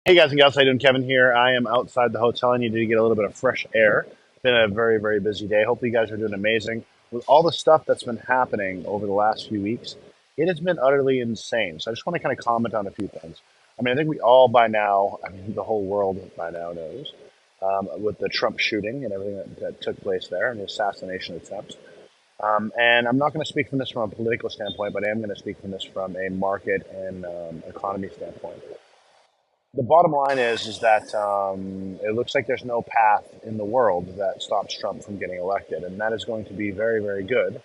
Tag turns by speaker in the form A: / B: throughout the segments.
A: Hey guys and gals, how you doing? Kevin here. I am outside the hotel. I needed to get a little bit of fresh air. It's been a very, very busy day. Hopefully you guys are doing amazing. With all the stuff that's been happening over the last few weeks, it has been utterly insane. So I just want to kind of comment on a few things. I think we all by now, the whole world by now knows, with the Trump shooting and everything that took place there and the assassination attempt. And I'm not going to speak from this from a political standpoint, but I am going to speak from this from a market and economy standpoint. The bottom line is that it looks like there's no path in the world that stops Trump from getting elected, and that is going to be very, very good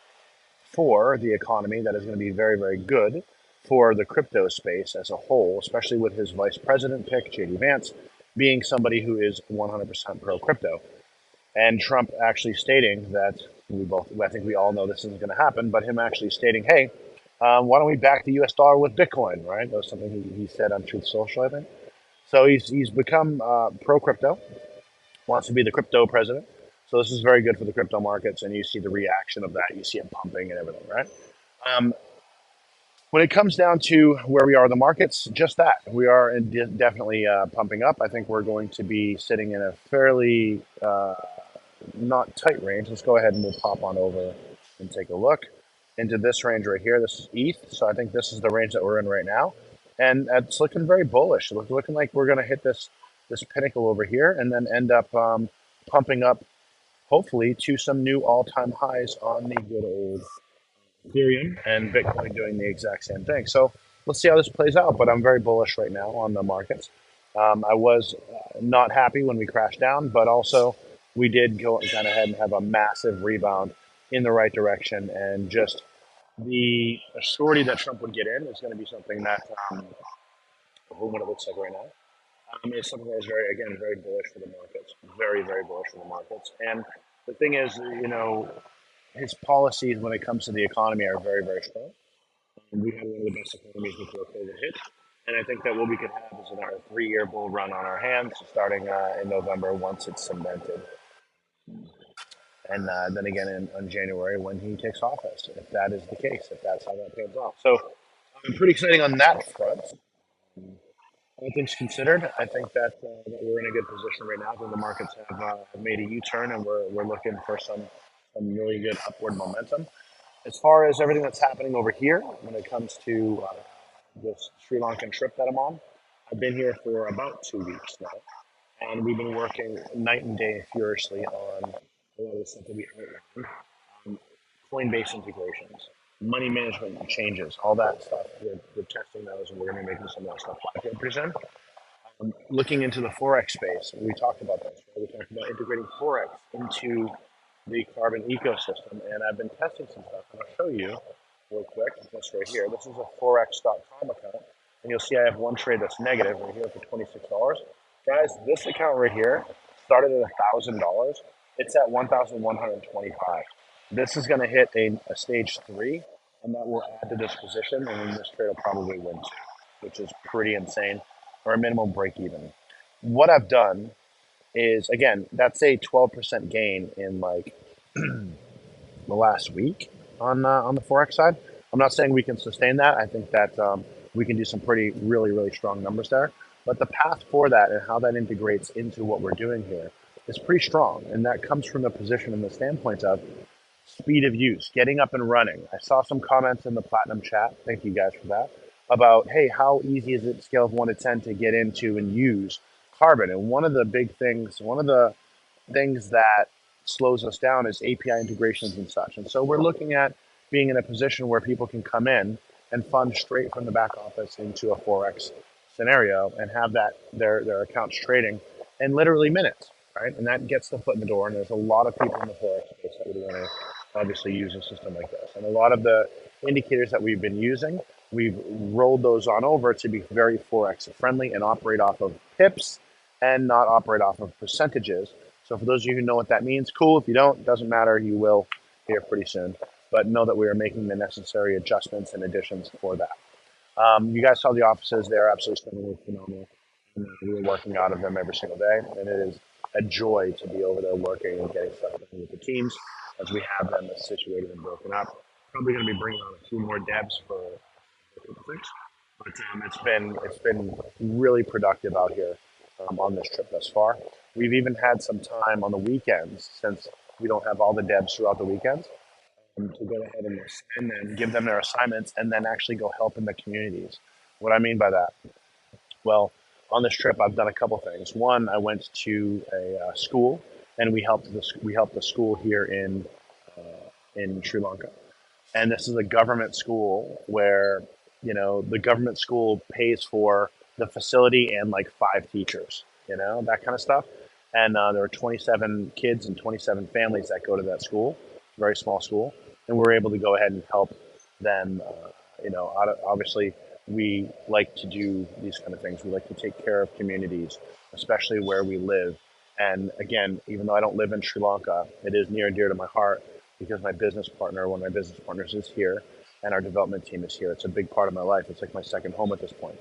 A: for the economy. That is going to be very, very good for the crypto space as a whole, especially with his vice president pick, JD Vance, being somebody who is 100% pro crypto, and Trump actually stating that I think we all know this isn't going to happen, but him actually stating, hey, why don't we back the U.S. dollar with Bitcoin? Right? That was something he said on Truth Social, I think. So he's become pro crypto, wants to be the crypto president. So this is very good for the crypto markets, and you see the reaction of that. You see it pumping and everything, right? Um, when it comes down to where we are in the markets, just that we are definitely pumping up. I think we're going to be sitting in a fairly not tight range. Let's go ahead and we'll pop on over and take a look into this range right here. This is ETH, so I think this is the range that we're in right now, and it's looking very bullish. It's looking like we're going to hit this pinnacle over here, and then end up pumping up, hopefully, to some new all-time highs on the good old Ethereum and Bitcoin doing the exact same thing. So let's see how this plays out. But I'm very bullish right now on the markets. I was not happy when we crashed down, but also we did go kind of ahead and have a massive rebound in the right direction. And just the surety that Trump would get in is going to be something that, what it looks like right now, is something that is very, again, very bullish for the markets. Very, very bullish for the markets. And the thing is, his policies when it comes to the economy are very, very strong. We had one of the best economies before COVID hit. And I think that what we could have is our 3 year bull run on our hands starting in November once it's cemented. And then again in January when he takes office, if that is the case, if that's how that pans off. So pretty exciting on that front. All things considered, I think that we're in a good position right now. I think the markets have made a U-turn, and we're looking for some really good upward momentum. As far as everything that's happening over here, when it comes to this Sri Lankan trip that I'm on, I've been here for about 2 weeks now, and we've been working night and day furiously on a lot of the stuff that we outlined. Coinbase integrations, money management changes, all that stuff. We're testing those, and we're going to be making some of that stuff live here pretty soon. Looking into the forex space, we talked about this. Right? We talked about integrating forex into the carbon ecosystem, and I've been testing some stuff, and I'll show you real quick. This right here. This is a forex.com account, and you'll see I have one trade that's negative right here for $26. Guys, this account right here started at $1,000. It's at 1,125. This is going to hit a stage three, and that will add to this position, and then this trade will probably win too, which is pretty insane, or a minimal break even. What I've done is, again, that's a 12% gain in like the last week on the forex side. I'm not saying we can sustain that. I think that we can do some pretty really really strong numbers there. But the path for that and how that integrates into what we're doing here is pretty strong, and that comes from the position and the standpoint of speed of use, getting up and running. I saw some comments in the Platinum chat. Thank you guys for that. About, hey, how easy is it, scale of 1 to 10, to get into and use Carbon? And one of the big things, one of the things that slows us down is API integrations and such. And so we're looking at being in a position where people can come in and fund straight from the back office into a forex scenario and have that their accounts trading in literally minutes, right? And that gets the foot in the door. And there's a lot of people in the forex space that would want to obviously use a system like this. And a lot of the indicators that we've been using, we've rolled those on over to be very forex friendly and operate off of pips and not operate off of percentages. So for those of you who know what that means, cool. If you don't, doesn't matter. You will here pretty soon. But know that we are making the necessary adjustments and additions for that. You guys saw the offices; they're absolutely stunning, phenomenal. And we're working out of them every single day, and it is a joy to be over there working and getting stuff done with the teams as we have them situated and broken up. Probably going to be bringing on a few more devs for a couple things. But it's been really productive out here on this trip thus far. We've even had some time on the weekends since we don't have all the devs throughout the weekends to go ahead and assign them, give them their assignments, and then actually go help in the communities. What I mean by that, well, on this trip, I've done a couple things. One, I went to a school, and we helped the school here in Sri Lanka, and this is a government school where the government school pays for the facility and like five teachers, that kind of stuff. And there are 27 kids and 27 families that go to that school, very small school, and we're able to go ahead and help them. Obviously, we like to do these kind of things. We like to take care of communities, especially where we live. And again, even though I don't live in Sri Lanka, it is near and dear to my heart because one of my business partners is here, and our development team is here. It's a big part of my life. It's like my second home at this point.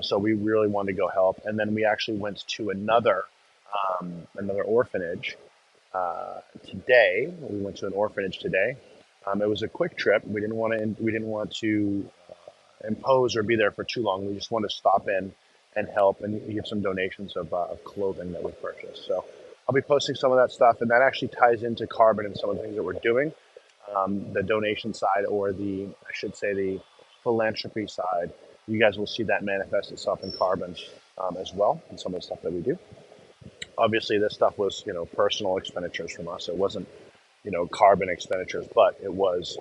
A: So we really wanted to go help, and then we actually went to another orphanage today. We went to an orphanage today. It was a quick trip. We didn't want to impose or be there for too long. We just wanted to stop in and help and give some donations of clothing that we purchased. So I'll be posting some of that stuff, and that actually ties into carbon and some of the things that we're doing. The donation side, or I should say, the philanthropy side. You guys will see that manifest itself in carbon as well, and some of the stuff that we do. Obviously, this stuff was personal expenditures from us. It wasn't carbon expenditures, but it was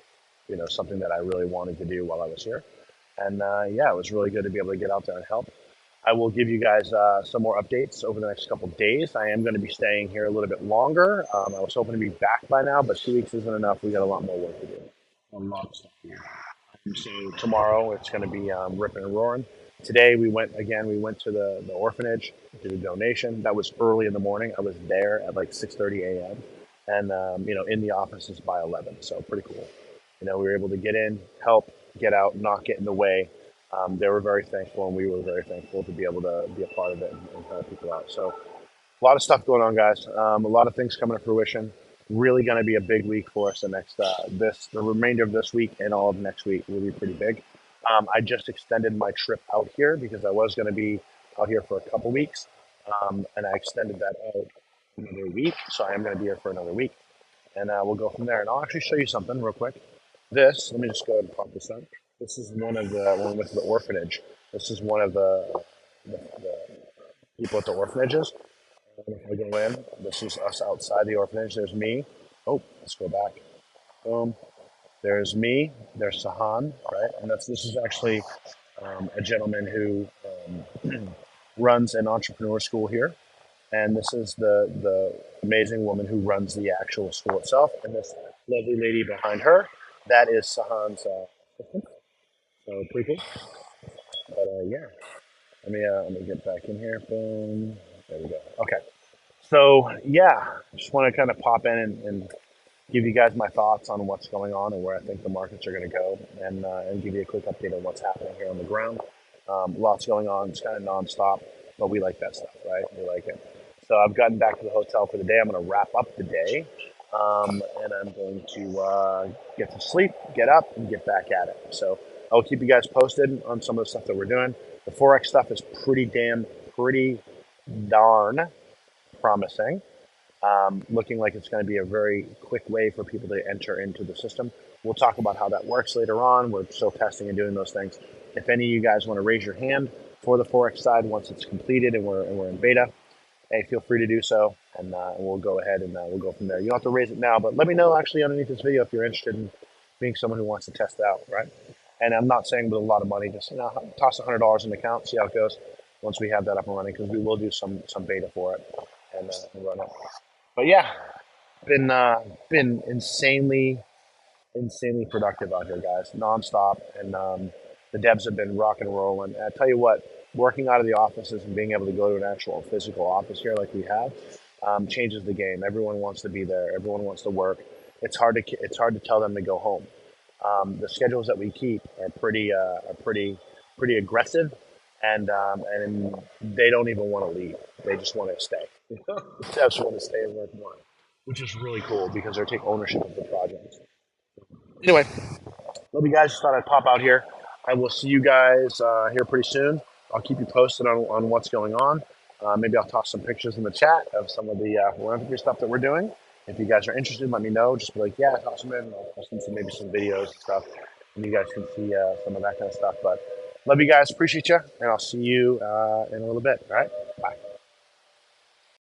A: something that I really wanted to do while I was here. And yeah, it was really good to be able to get out there and help. I will give you guys some more updates over the next couple of days. I am going to be staying here a little bit longer. I was hoping to be back by now, but 2 weeks isn't enough. We got a lot more work to do. A lot of stuff to do. So tomorrow it's going to be ripping and roaring. Today we went again. We went to the orphanage, did a donation. That was early in the morning. I was there at like 6:30 a.m. and in the offices by 11. So pretty cool. We were able to get in, help, get out, not get in the way. They were very thankful, and we were very thankful to be able to be a part of it and help people out. So a lot of stuff going on, guys. A lot of things coming to fruition. Really going to be a big week for us. The remainder of this week and all of next week will be pretty big. I just extended my trip out here because I was going to be out here for a couple weeks, and I extended that out another week. So I am going to be here for another week, and we'll go from there. And I'll actually show you something real quick. Let me just go ahead and pop this up. This is when we went to the orphanage. This is one of the people at the orphanages. If I go in, this is us outside the orphanage. There's me. Oh, let's go back. Boom. There's me. There's Sahan, right? And this is actually a gentleman who runs an entrepreneur school here. And this is the amazing woman who runs the actual school itself. And this lovely lady behind her, that is Sahan's assistant. So pretty cool. But yeah, let me get back in here. Boom. There we go. Okay. So yeah, just want to kind of pop in and give you guys my thoughts on what's going on and where I think the markets are going to go, and give you a quick update on what's happening here on the ground. Lots going on. It's kind of nonstop, but we like that stuff, right? We like it. So I've gotten back to the hotel for the day. I'm going to wrap up the day, and I'm going to get to sleep, get up, and get back at it. So I'll keep you guys posted on some of the stuff that we're doing. The forex stuff is pretty darn promising. Looking like it's going to be a very quick way for people to enter into the system. We'll talk about how that works later on. We're still testing and doing those things. If any of you guys want to raise your hand for the forex side once it's completed and we're in beta, hey, feel free to do so, and we'll go ahead and we'll go from there. You don't have to raise it now, but let me know actually underneath this video if you're interested in being someone who wants to test it out, right? And I'm not saying with a lot of money, just toss $100 in the account, see how it goes once we have that up and running, because we will do some beta for it and run it. But yeah, been insanely productive out here, guys, nonstop, and the devs have been rock and rolling. And I tell you what, working out of the offices and being able to go to an actual physical office here like we have changes the game. Everyone wants to be there. Everyone wants to work. It's hard to tell them to go home. The schedules that we keep are pretty aggressive, and they don't even want to leave. They just want to stay. The devs want to stay and work more, which is really cool because they take ownership of the project. Anyway, love you guys. Just thought I'd pop out here. I will see you guys here pretty soon. I'll keep you posted on what's going on. Maybe I'll toss some pictures in the chat of some of the philanthropy stuff that we're doing. If you guys are interested, let me know. Just be like, yeah, toss them in. I'll post some maybe some videos and stuff, and you guys can see some of that kind of stuff. But love you guys, appreciate you, and I'll see you in a little bit. All right, bye.